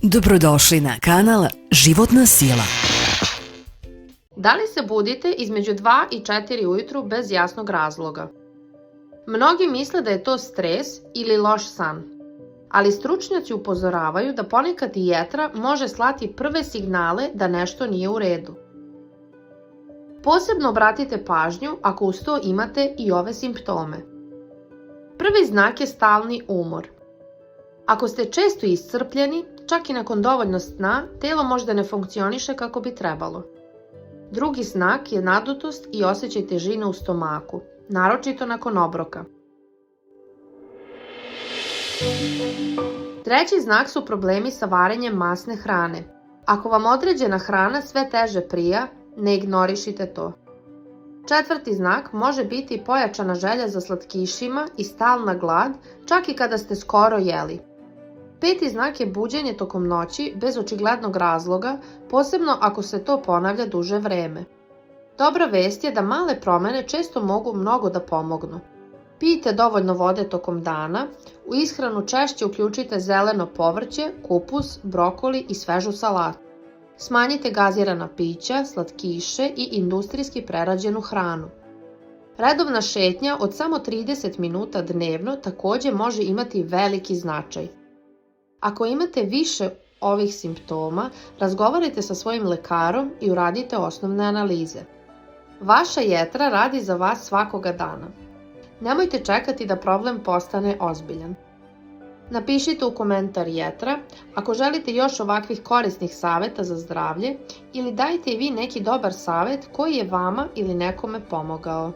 Dobrodošli na kanal Životna sila. Da li se budite između 2 i 4 ujutru bez jasnog razloga? Mnogi misle da je to stres ili loš san, ali stručnjaci upozoravaju da ponekad i jetra može slati prve signale da nešto nije u redu. Posebno obratite pažnju ako uz to imate i ove simptome. Prvi znak je stalni umor. Ako ste često iscrpljeni, čak i nakon dovoljno sna, telo možda ne funkcioniše kako bi trebalo. Drugi znak je nadutost i osjećaj težine u stomaku, naročito nakon obroka. Treći znak su problemi sa varenjem masne hrane. Ako vam određena hrana sve teže prija, ne ignorišite to. Četvrti znak može biti pojačana želja za slatkišima i stalna glad, čak i kada ste skoro jeli. Peti znak je buđenje tokom noći bez očiglednog razloga, posebno ako se to ponavlja duže vreme. Dobra vest je da male promene često mogu mnogo da pomognu. Pijte dovoljno vode tokom dana, u ishranu češće uključite zeleno povrće, kupus, brokoli i svežu salatu. Smanjite gazirana pića, slatkiše i industrijski prerađenu hranu. Redovna šetnja od samo 30 minuta dnevno takođe može imati veliki značaj. Ako imate više ovih simptoma, razgovarajte sa svojim lekarom i uradite osnovne analize. Vaša jetra radi za vas svakoga dana. Nemojte čekati da problem postane ozbiljan. Napišite u komentar jetra ako želite još ovakvih korisnih saveta za zdravlje ili dajte i vi neki dobar savet koji je vama ili nekome pomogao.